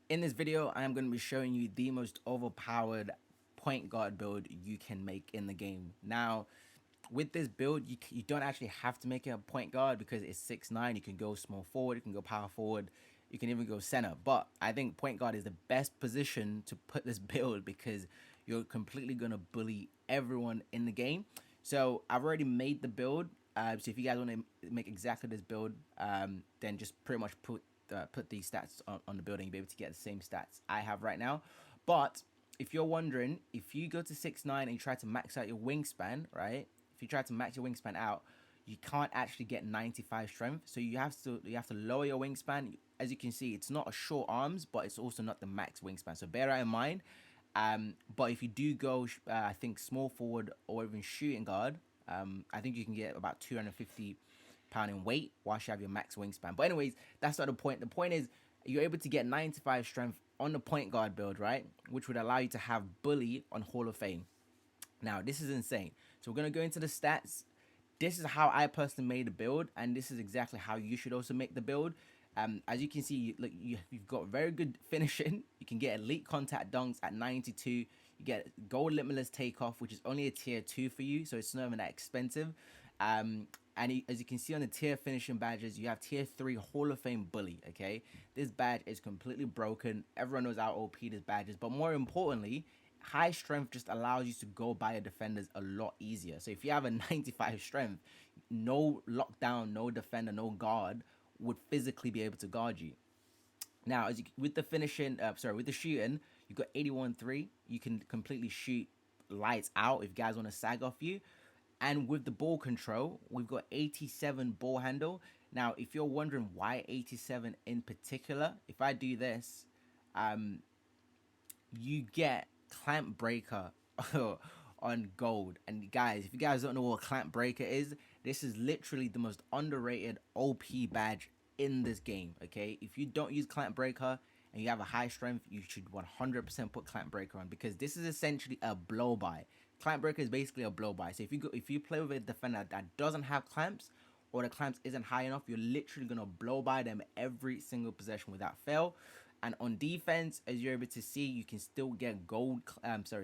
In this video, I am going to be showing you the most overpowered point guard build you can make in the game. Now, with this build, you don't actually have to make it a point guard because it's 6'9". You can go small forward, you can go power forward, you can even go center. But I think point guard is the best position to put this build because you're completely going to bully everyone in the game. So I've already made the build. So if you guys want to make exactly this build, then just pretty much put these stats on the build and you'll be able to get the same stats I have right now. But if you're wondering, if you go to 6'9" and you try to max out your wingspan, right? If you try to max your wingspan out, you can't actually get 95 strength. So you have to lower your wingspan. As you can see, it's not a short arms, but it's also not the max wingspan. So bear that in mind. But if you do go, I think small forward or even shooting guard, I think you can get about 250 pound in weight whilst you have your max wingspan. But anyways, that's not the point. The point is you're able to get 95 strength on the point guard build, right? Which would allow you to have bully on Hall of Fame. Now, this is insane. So we're going to go into the stats. This is how I personally made the build, and this is exactly how you should also make the build. As you can see, you've got very good finishing. You can get elite contact dunks at 92. You get gold limitless takeoff, which is only a tier 2 for you, so it's not even that expensive. And as you can see on the tier finishing badges, you have tier 3 Hall of Fame bully, okay? This badge is completely broken. Everyone knows how OP this badge is, but more importantly, high strength just allows you to go by your defenders a lot easier. So if you have a 95 strength, no lockdown, no defender, no guard would physically be able to guard you. Now, with the finishing, with the shooting, you got 81-3. You can completely shoot lights out if guys want to sag off you. And with the ball control, we've got 87 ball handle. Now, if you're wondering why 87 in particular, if I do this, you get clamp breaker on gold. And guys, if you guys don't know what clamp breaker is, this is literally the most underrated OP badge in this game. Okay, if you don't use clamp breaker and you have a high strength, you should 100% put clamp breaker on, because this is essentially a blow by. Clamp breaker is basically a blow by. So if you play with a defender that doesn't have clamps, or the clamps isn't high enough, you're literally gonna blow by them every single possession without fail. And on defense, as you're able to see, you can still get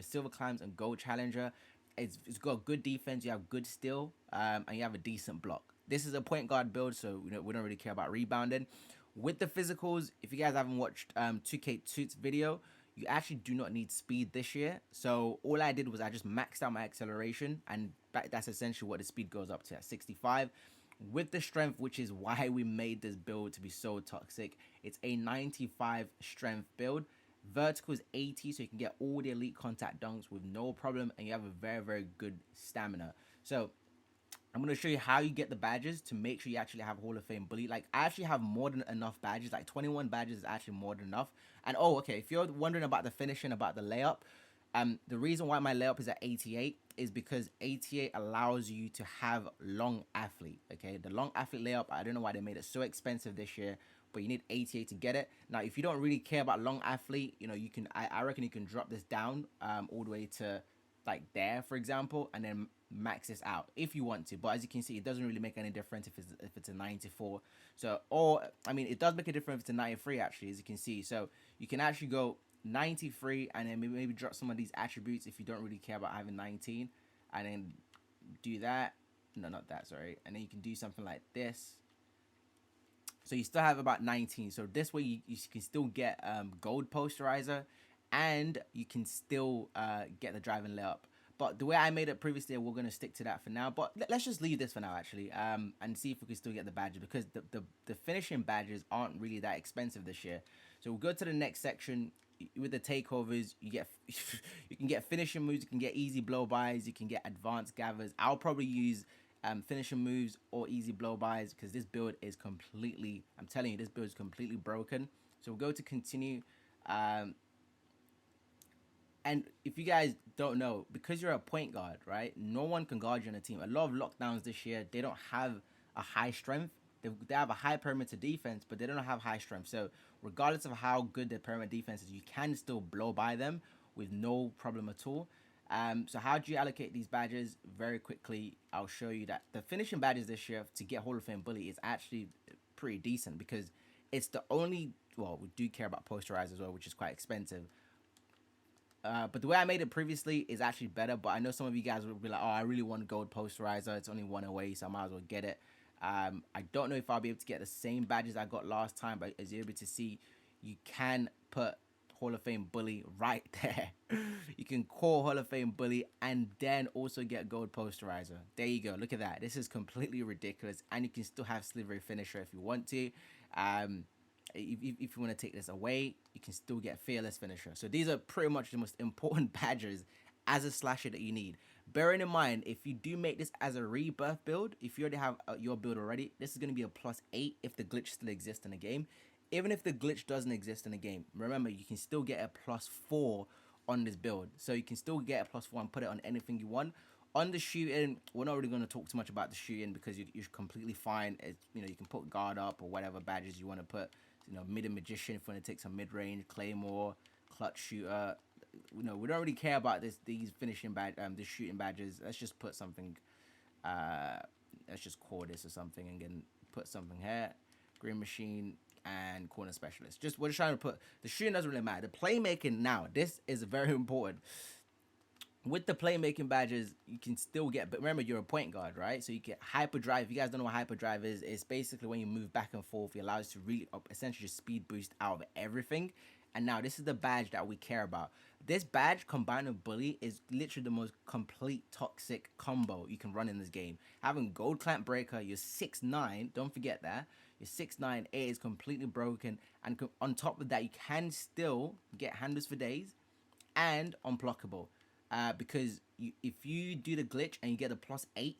silver clamps and gold challenger. It's got good defense, you have good steal, and you have a decent block. This is a point guard build, so we don't really care about rebounding. With the physicals, if you guys haven't watched 2K2's video, you actually do not need speed this year. So all I did was I just maxed out my acceleration, and that's essentially what the speed goes up to at 65. With the strength, which is why we made this build to be so toxic, it's a 95 strength build. Vertical is 80, so you can get all the elite contact dunks with no problem, and you have a very, very good stamina. So I'm going to show you how you get the badges to make sure you actually have Hall of Fame bully. Like, I actually have more than enough badges. Like, 21 badges is actually more than enough. And, oh, okay, if you're wondering about the finishing, about the layup, the reason why my layup is at 88 is because 88 allows you to have long athlete, okay? The long athlete layup, I don't know why they made it so expensive this year, but you need 88 to get it. Now, if you don't really care about long athlete, you can, I reckon you can drop this down all the way to, like, there, for example, and then max this out if you want to. But as you can see, it doesn't really make any difference if it's a 94. So, or I mean, it does make a difference if it's a 93 actually, as you can see. So you can actually go 93 and then maybe drop some of these attributes if you don't really care about having 19, and then do that. No, not that, sorry. And then you can do something like this. So you still have about 19. So this way you can still get gold posterizer, and you can still get the driving layup. But the way I made it previously, we're going to stick to that for now. But let's just leave this for now, actually, and see if we can still get the badges, because the finishing badges aren't really that expensive this year. So we'll go to the next section. With the takeovers, you can get finishing moves, you can get easy blow-bys, you can get advanced gathers. I'll probably use finishing moves or easy blow-bys, because this build is completely, I'm telling you, this build is completely broken. So we'll go to continue. And if you guys don't know, because you're a point guard, right, no one can guard you on a team. A lot of lockdowns this year, they don't have a high strength. They have a high perimeter defense, but they don't have high strength. So regardless of how good their perimeter defense is, you can still blow by them with no problem at all. So how do you allocate these badges? Very quickly, I'll show you that the finishing badges this year to get Hall of Fame bully is actually pretty decent, because It's the only, well, we do care about posterize as well, which is quite expensive. But the way I made it previously is actually better. But I know some of you guys will be like, "Oh, I really want a gold posterizer. It's only one away, so I might as well get it." I don't know if I'll be able to get the same badges I got last time, but as you're able to see, you can put Hall of Fame Bully right there. You can call Hall of Fame Bully and then also get gold posterizer. There you go. Look at that. This is completely ridiculous, and you can still have Slivery Finisher if you want to. Um, if you want to take this away, you can still get Fearless Finisher. So these are pretty much the most important badges as a slasher that you need. Bearing in mind, if you do make this as a rebirth build, if you already have your build already, this is going to be a +8 if the glitch still exists in the game. Even if the glitch doesn't exist in the game, remember, you can still get a +4 on this build. So you can still get a +4 and put it on anything you want. On the shooting, we're not really going to talk too much about the shooting because you're completely fine. It's, you can put guard up or whatever badges you want to put. Mid and magician if you want to take some mid range, claymore, clutch shooter. We don't really care about these finishing badge, the shooting badges. Let's just put something. Uh, let's just call this or something, and then put something here. Green machine and corner specialist. We're just trying to put the shooting doesn't really matter. The playmaking now. This is very important. With the playmaking badges, you can still get, but remember, you're a point guard, right? So you get hyperdrive. If you guys don't know what hyperdrive is, it's basically when you move back and forth, it allows you to really essentially just speed boost out of everything. And now this is the badge that we care about. This badge combined with bully is literally the most complete toxic combo you can run in this game. Having gold clamp breaker, you're 6'9", don't forget that. You're 6'9", it is completely broken. And on top of that, you can still get handles for days and unblockable. Because if you do the glitch and you get a +8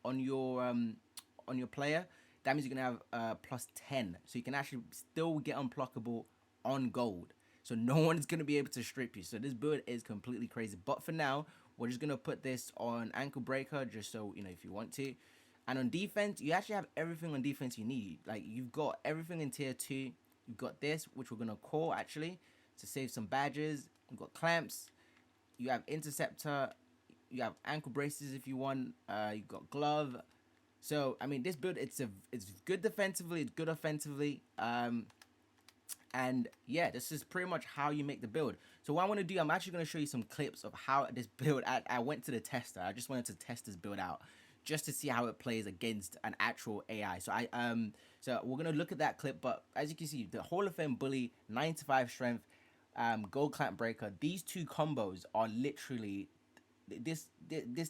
on your player, that means you're gonna have +10, so you can actually still get unblockable on gold. So no one's gonna be able to strip you. So this build is completely crazy. But for now, we're just gonna put this on ankle breaker, just so if you want to. And on defense, you actually have everything on defense you need. Like you've got everything in tier 2. You've got this, which we're gonna call actually to save some badges. You've got clamps. You have interceptor, you have ankle braces if you want. You got glove. So I mean, this build it's good defensively, it's good offensively. And yeah, this is pretty much how you make the build. So what I want to do, I'm actually going to show you some clips of how this build. I went to the tester. I just wanted to test this build out, just to see how it plays against an actual AI. So we're gonna look at that clip. But as you can see, the Hall of Fame bully, 95 strength, gold clamp breaker. These two combos are literally this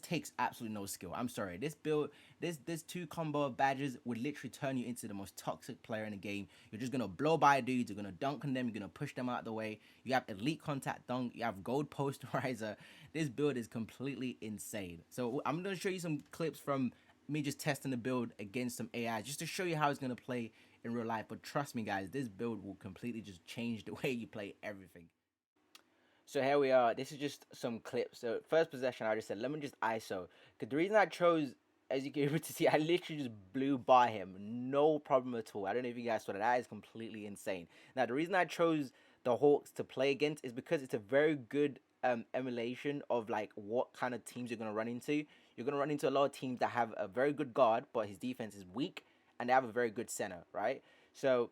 takes absolutely no skill. I'm sorry. This build, this two combo of badges would literally turn you into the most toxic player in the game. You're just gonna blow by dudes. You're gonna dunk on them. You're gonna push them out of the way. You have elite contact dunk. You have gold posterizer. This build is completely insane. So I'm gonna show you some clips from me just testing the build against some AI, just to show you how it's gonna play in real life. But trust me, guys, this build will completely just change the way you play everything. So here we are. This is just some clips. So first possession, I just said, let me just ISO. Because the reason I chose, as you can able to see, I literally just blew by him. No problem at all. I don't know if you guys saw that. That is completely insane. Now, the reason I chose the Hawks to play against is because it's a very good emulation of like what kind of teams you're going to run into. You're going to run into a lot of teams that have a very good guard, but his defense is weak, and they have a very good center, right? So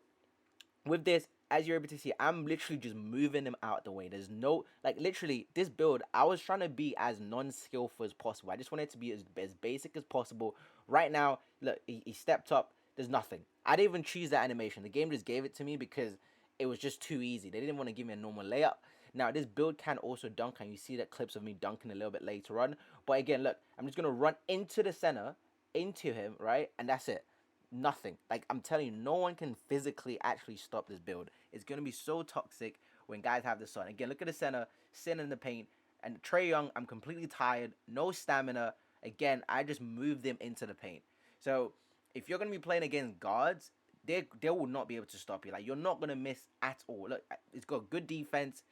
with this, as you're able to see, I'm literally just moving them out the way. There's no, like, literally, this build, I was trying to be as non-skillful as possible. I just wanted it to be as basic as possible. Right now, look, he stepped up. There's nothing. I didn't even choose that animation. The game just gave it to me because it was just too easy. They didn't want to give me a normal layup. Now, this build can also dunk, and you see that clips of me dunking a little bit later on. But again, look, I'm just going to run into the center, into him, right? And that's it. Nothing. Like, I'm telling you, no one can physically actually stop this build. It's going to be so toxic when guys have this on. Again, look at the center, sitting in the paint. And Trae Young, I'm completely tired, no stamina. Again, I just moved them into the paint. So, if you're going to be playing against guards, they will not be able to stop you. Like, you're not going to miss at all. Look, it's got good defense.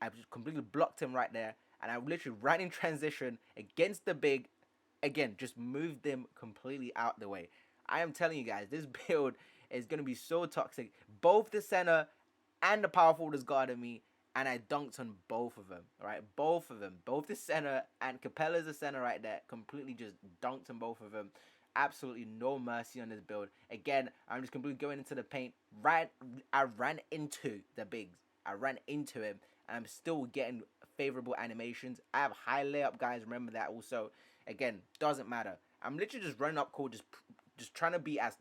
I just completely blocked him right there. And I literally ran in transition against the big. Again, just moved them completely out the way. I am telling you guys, this build is going to be so toxic. Both the center and the power forward is guarding me, and I dunked on both of them, right? Both of them. Both the center and Capella's the center right there. Completely just dunked on both of them. absolutely no mercy on this build. Again, I'm just completely going into the paint. I ran into the bigs. I ran into him, and I'm still getting favorable animations. I have high layup, guys. Remember that also. Again, doesn't matter. I'm literally just running up court, just trying to be as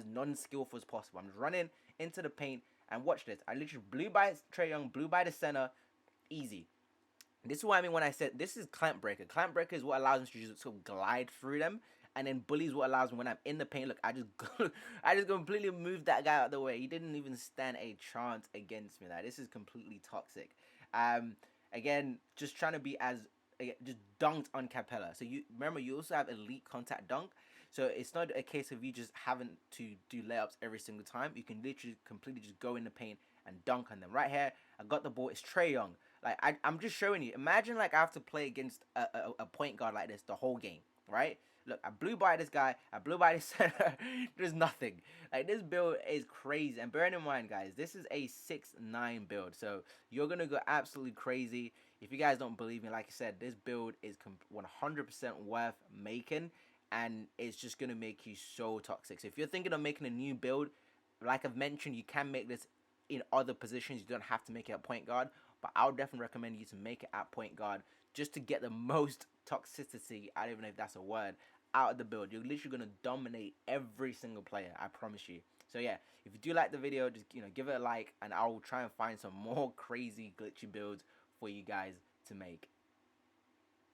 non-skillful as possible. I'm just running into the paint, and watch this. I literally blew by Trae Young, blew by the center, easy. This is what I mean when I said this is clamp breaker. Clamp breaker is what allows me to just sort of glide through them, and then bully is what allows me when I'm in the paint. Look, I just completely moved that guy out of the way. He didn't even stand a chance against me. Like, this is completely toxic. Um, Again, just trying to be as just dunked on Capella. So you remember you also have elite contact dunk. So it's not a case of you just having to do layups every single time. You can literally completely just go in the paint and dunk on them. Right here, I got the ball. It's Trae Young. Like I'm just showing you. Imagine like I have to play against a point guard like this the whole game, right? Look, I blew by this guy. I blew by this center. There's nothing. Like, this build is crazy. And bearing in mind, guys, this is a 6'9 build. So you're going to go absolutely crazy. If you guys don't believe me, like I said, this build is 100% worth making. And it's just going to make you so toxic. So if you're thinking of making a new build, like I've mentioned, you can make this in other positions. You don't have to make it at point guard. But I would definitely recommend you to make it at point guard just to get the most toxicity, I don't even know if that's a word, out of the build. You're literally going to dominate every single player, I promise you. So yeah, if you do like the video, just give it a like, and I will try and find some more crazy glitchy builds for you guys to make.